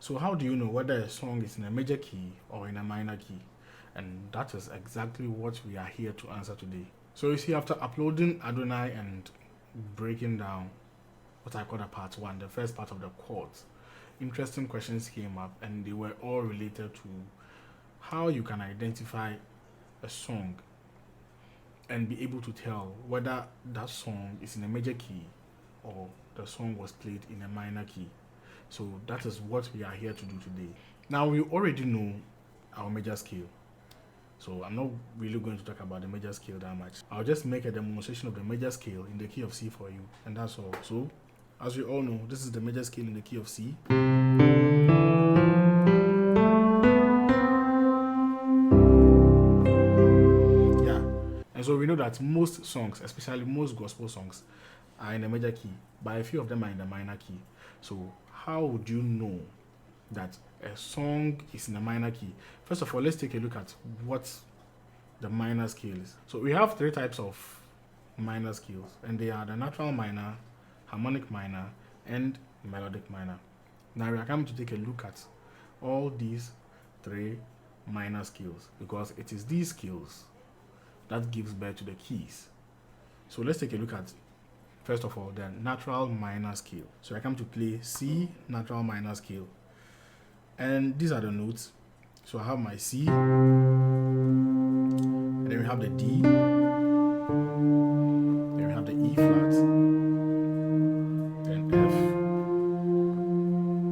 So how do you know whether a song is in a major key or in a minor key? And that is exactly what we are here to answer today. So you see, after uploading Adonai and breaking down what I call the part one, the first part of the chords, interesting questions came up, and they were all related to how you can identify a song and be able to tell whether that song is in a major key or the song was played in a minor key. So that is what we are here to do today. Now, we already know our major scale, so I'm not really going to talk about the major scale that much. I'll just make a demonstration of the major scale in the key of C for you, and that's all. So, as we all know, this is the major scale in the key of C. Yeah, and so we know that most songs, especially most gospel songs, are in a major key, but a few of them are in the minor key. So how would you know that a song is in a minor key? First of all, let's take a look at what the minor scale is. So we have three types of minor scales, and they are the natural minor, harmonic minor, and melodic minor. Now we are coming to take a look at all these three minor scales, because it is these scales that gives birth to the keys. So let's take a look at, first of all, the natural minor scale. So I come to play C natural minor scale, and these are the notes. So I have my C, and then we have the D, then we have the E flat, then F,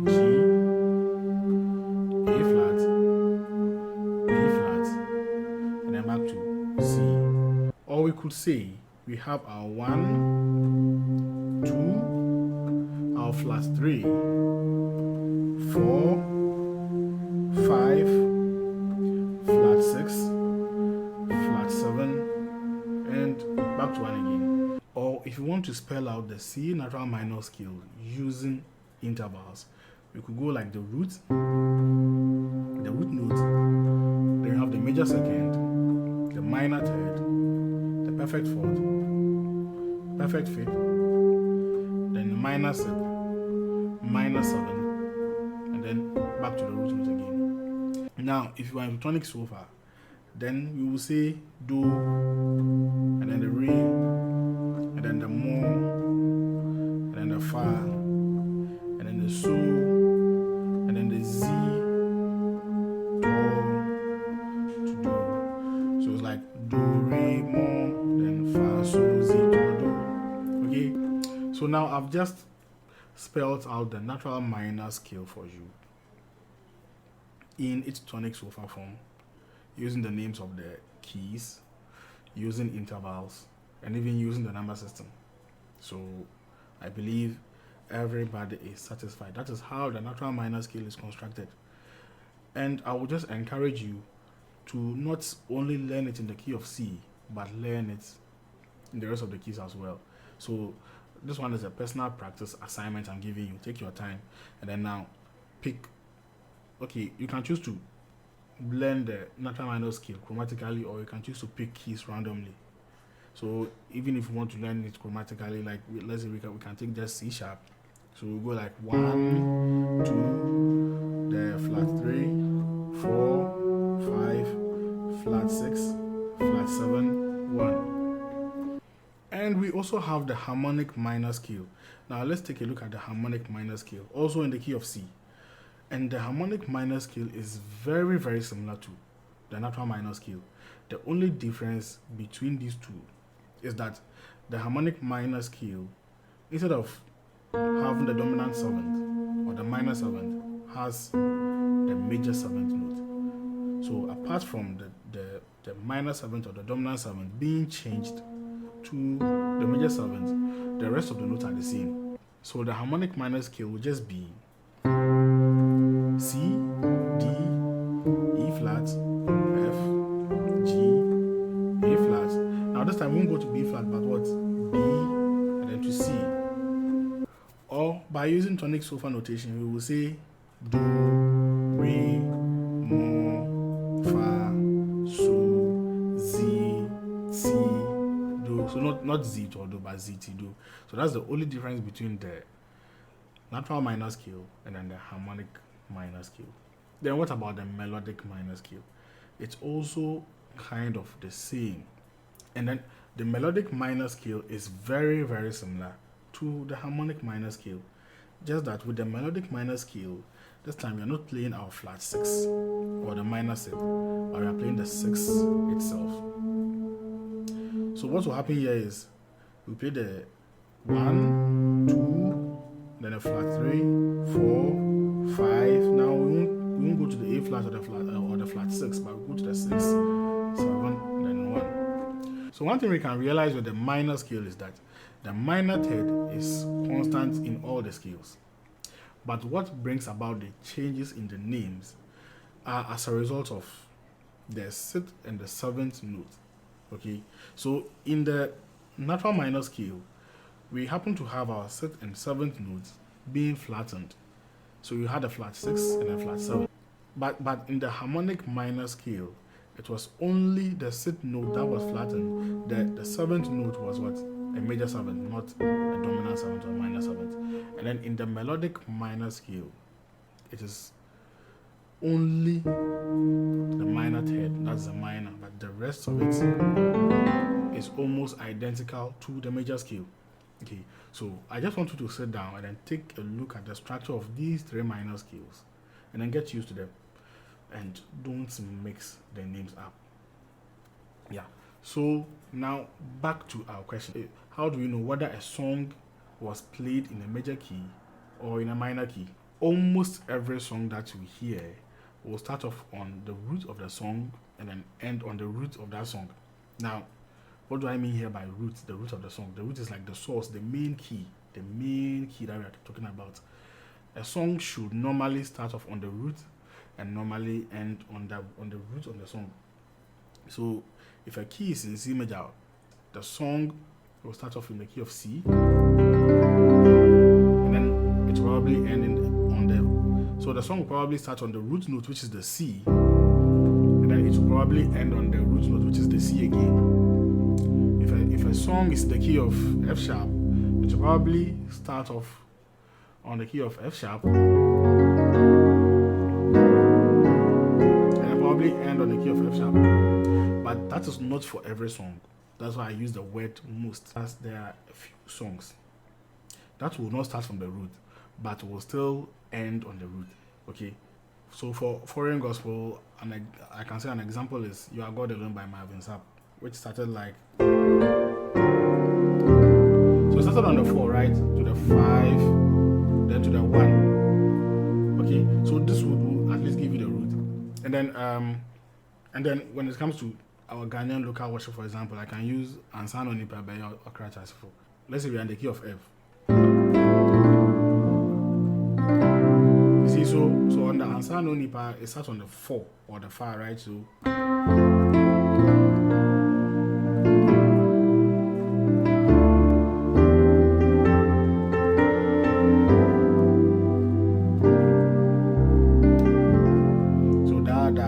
G, A flat, B flat, and then back to C. Or we could say we have our 1, 2, our flat 3, 4, 5, flat 6, flat 7, and back to 1 again. Or if you want to spell out the C natural minor scale using intervals, we could go like the root note, then you have the major second, the minor third, the perfect fourth, perfect fifth, then minor sixth, minor seventh, and then back to the root note again. Now, if you are in tonic so far, then we will say do, and then the re, and then the mo, and then the fa, and then the so, and then the z, do, to do. So it's like do, re, mo, then fa, so, z, to, do. Okay? So now I've just spelled out the natural minor scale for you in its tonic so far form, using the names of the keys, using intervals, and even using the number system. So I believe everybody is satisfied. That is how the natural minor scale is constructed. And I would just encourage you to not only learn it in the key of C, but learn it in the rest of the keys as well. So this one is a personal practice assignment I'm giving you. Take your time, and then now pick. Okay, you can choose to learn the natural minor scale chromatically, or you can choose to pick keys randomly. So even if you want to learn it chromatically, like let's say we can take just C sharp. So we'll go like 1, 2, the flat 3, 4, 5, flat 6, flat 7, 1. And we also have the harmonic minor scale. Now let's take a look at the harmonic minor scale, also in the key of C. And the harmonic minor scale is very, very similar to the natural minor scale. The only difference between these two is that the harmonic minor scale, instead of having the dominant seventh or the minor seventh, has the major seventh note. So apart from the minor seventh or the dominant seventh being changed to the major seventh, the rest of the notes are the same. So the harmonic minor scale will just be C, D, E flat, F, G, A flat. Now this time we won't go to B flat, but what? B, and then to C. Or by using tonic solfa notation, we will say do, re, mo, fa, so, z, si, do. So not z to do, but z to do. So that's the only difference between the natural minor scale and then the harmonic minor scale. Then what about the melodic minor scale? It's also kind of the same. And then the melodic minor scale is very, very similar to the harmonic minor scale. Just that with the melodic minor scale, this time we are not playing our flat 6 or the minor 7, but we are playing the 6 itself. So what will happen here is we play the 1, 2, then a flat 3, 4, 5. Now we won't go to the A flat or the flat 6, but we go to the 6, 7, then 1. So one thing we can realize with the minor scale is that the minor third is constant in all the scales. But what brings about the changes in the names are as a result of the 6th and the 7th note. Okay, so in the natural minor scale, we happen to have our 6th and 7th notes being flattened. So you had a flat 6 and a flat 7. But in the harmonic minor scale, it was only the 6th note that was flattened. The 7th note was what? A major 7th, not a dominant 7th or a minor 7th. And then in the melodic minor scale, it is only the minor third, that's the minor, but the rest of it is almost identical to the major scale. Okay, so I just want you to sit down and then take a look at the structure of these 3 minor scales and then get used to them and don't mix the names up. Yeah, so now back to our question. How do we know whether a song was played in a major key or in a minor key? Almost every song that we hear will start off on the root of the song and then end on the root of that song. Now, what do I mean here by root? The root of the song. The root is like the source, the main key that we are talking about. A song should normally start off on the root and normally end on the root of the song. So if a key is in C major, the song will start off in the key of C, and then it will probably end on the. So the song will probably start on the root note, which is the C, and then it will probably end on the root note, which is the C again. If a song is the key of F sharp, it will probably start off on the key of F sharp, and probably end on the key of F sharp. But that is not for every song. That's why I use the word most, as there are a few songs that will not start from the root, but will still end on the root. Okay, so for foreign gospel, I can say an example is "You Are God Alone" by Marvin Sapp, which started like. So it started on the 4, right, to the 5, then to the 1. Okay, so this would at least give you the root, and then when it comes to our Ghanaian local worship, for example, I can use Ansano Nipa by Okra Chasifo. Let's say we are in the key of F. You see, so on the Ansano Nipa, it starts on the 4 or the 5, right? So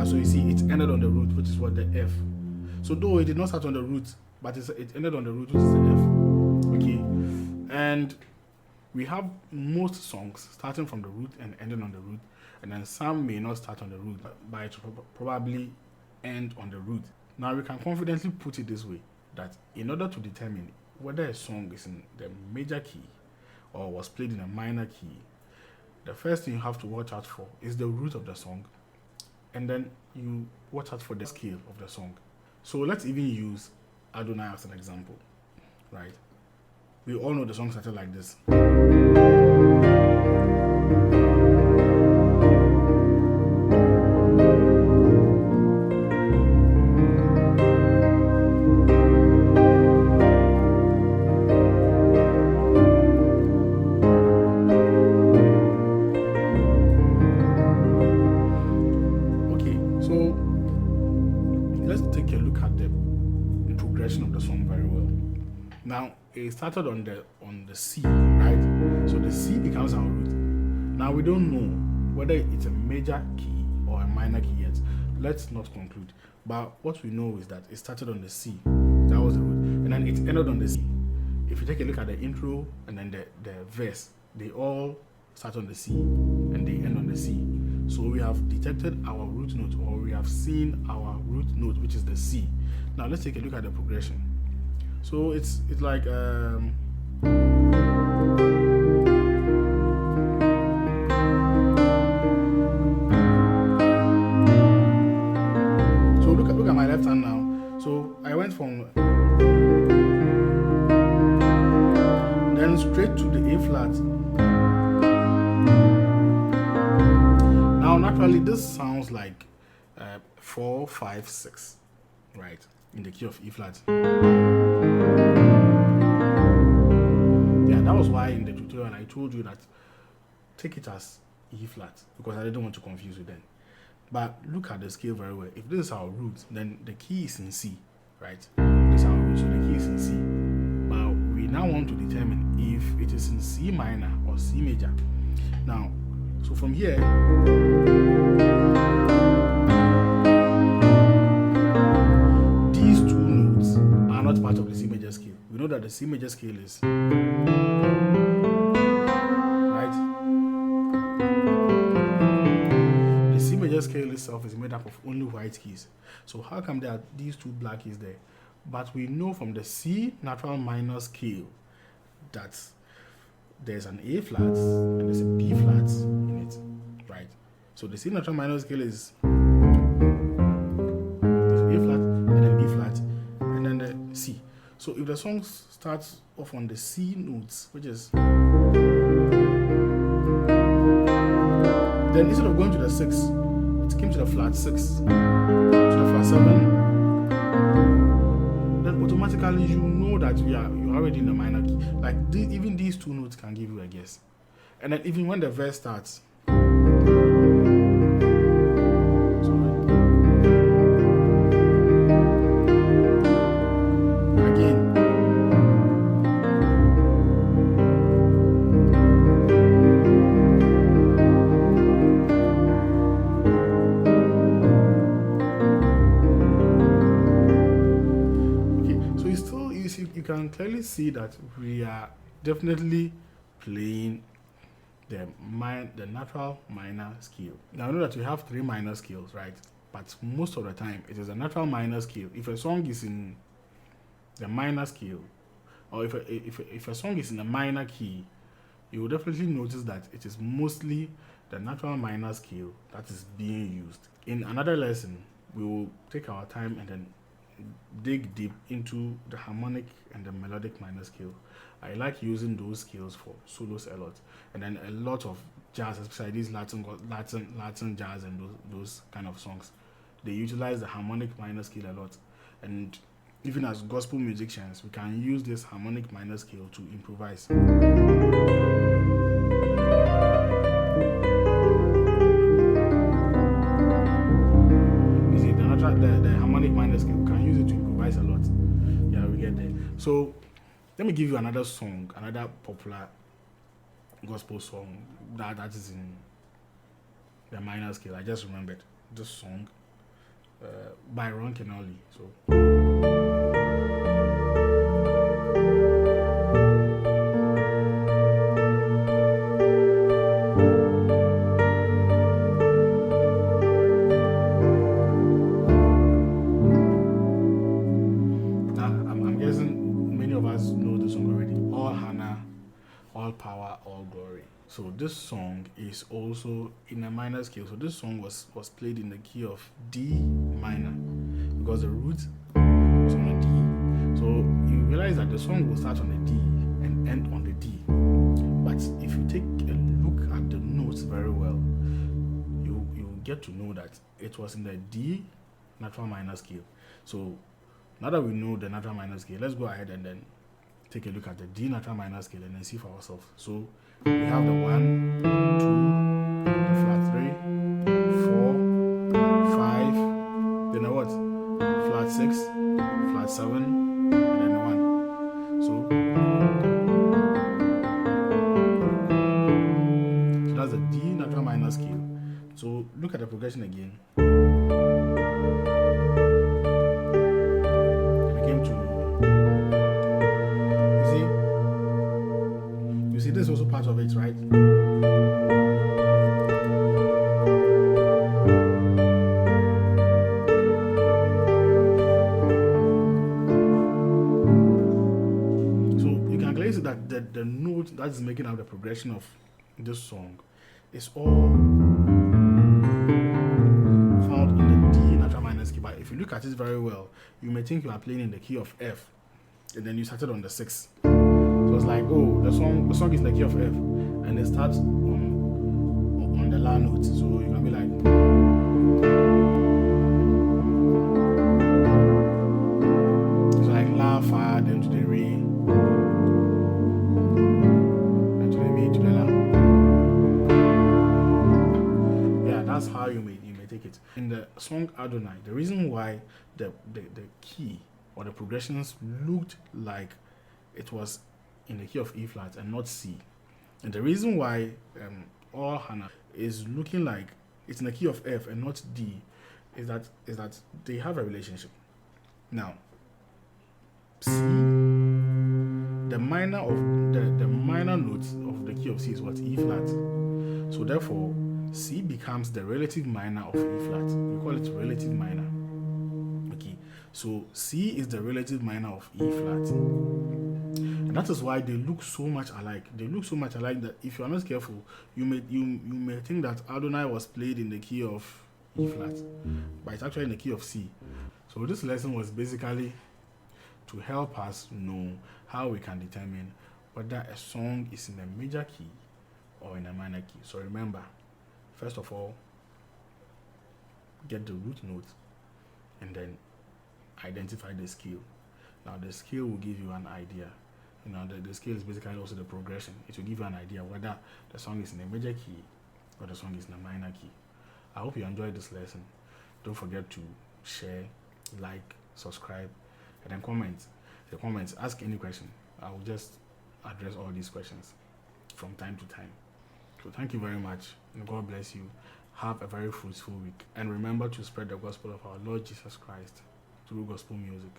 so you see, it ended on the root, which is what the F. So though it did not start on the root, but it ended on the root, which is the F. Okay, and we have most songs starting from the root and ending on the root, and then some may not start on the root, but it will probably end on the root. Now we can confidently put it this way, that in order to determine whether a song is in the major key or was played in a minor key, the first thing you have to watch out for is the root of the song, and then you watch out for the scale of the song. So let's even use Adonai as an example, right? We all know the song started like this. Now it started on the C, right? So the C becomes our root. Now we don't know whether it's a major key or a minor key yet. Let's not conclude. But what we know is that it started on the C. That was the root. And then it ended on the C. If you take a look at the intro and then the verse, they all start on the C and they end on the C. we have detected our root note, or we have seen our root note, which is the C. Now let's take a look at the progression. So it's like so look at my left hand now. So I went from then straight to the A flat. Now naturally this sounds like 4, 5, 6, right, in the key of E flat. Yeah, that was why in the tutorial I told you that take it as E flat, because I didn't want to confuse you then. But look at the scale very well. If this is our root, then the key is in C, right? This is our root, so the key is in C. But we now want to determine if it is in C minor or C major. Now, so from here, these two notes are not part of the C major scale. We know that the C major scale is right. The C major scale itself is made up of only white keys. So how come there are these two black keys there? But we know from the C natural minor scale that there's an A flat and there's a B flat in it, right? So the C natural minor scale is there's A flat and then B flat and then the C. So if the song starts off on the C notes, which is, then instead of going to the 6, it came to the flat 6, to the flat 7, then automatically you know that you're already in the minor key. Like even these two notes can give you a guess. And then even when the verse starts, you can clearly see that we are definitely playing the natural minor scale. Now I know that we have 3 minor scales, right? But most of the time it is a natural minor scale. If a song is in the minor scale, or if a song is in a minor key, you will definitely notice that it is mostly the natural minor scale that is being used. In another lesson, we will take our time and then dig deep into the harmonic and the melodic minor scale. I like using those scales for solos a lot, and then a lot of jazz, especially these Latin jazz and those kind of songs, they utilize the harmonic minor scale a lot. And even as gospel musicians, we can use this harmonic minor scale to improvise. The harmonic minor scale, we can use it to improvise a lot. Yeah, we get there. So let me give you another song, another popular gospel song that is in the minor scale. I just remembered this song by Ron Kenoly. So so this song is also in a minor scale. So this song was played in the key of D minor because the root was on a D. So you realize that the song will start on a D and end on the D. But if you take a look at the notes very well, you get to know that it was in the D natural minor scale. So now that we know the natural minor scale, let's go ahead and then take a look at the D natural minor scale and then see for ourselves. So we have the 1, 2, the flat 3, 4, 5, then the what? Flat 6, flat 7, and then the 1. So that's the D natural minor scale. So look at the progression again. This is also part of it, right? is making up the progression of this song is all found in the D natural minor key. But if you look at it very well, you may think you are playing in the key of F, and then you started on the 6. So it's like, oh, the song is in the key of F, and it starts on the La note. So you can be like, it's like La, Fa, then to the Re, then to the Mi, to the La. Yeah, that's how you may take it. In the song Adonai, the reason why the key or the progressions looked like it was in the key of E flat and not C, and the reason why all Hannah is looking like it's in the key of F and not D is that they have a relationship. Now, C, the minor of the minor notes of the key of C is what? E flat. So therefore, C becomes the relative minor of E flat. We call it relative minor. Okay, so C is the relative minor of E flat. And that is why they look so much alike. They look so much alike that if you are not careful, you may think that Adonai was played in the key of E flat, but it's actually in the key of C. So this lesson was basically to help us know how we can determine whether a song is in a major key or in a minor key. So remember, first of all, get the root note and then identify the scale. Now the scale will give you an idea. You know, the scale is basically also the progression. It will give you an idea whether the song is in a major key or the song is in a minor key. I hope you enjoyed this lesson. Don't forget to share, like, subscribe, and then comment. In the comments, ask any question. I will just address all these questions from time to time. So thank you very much, and God bless you. Have a very fruitful week. And remember to spread the gospel of our Lord Jesus Christ through gospel music.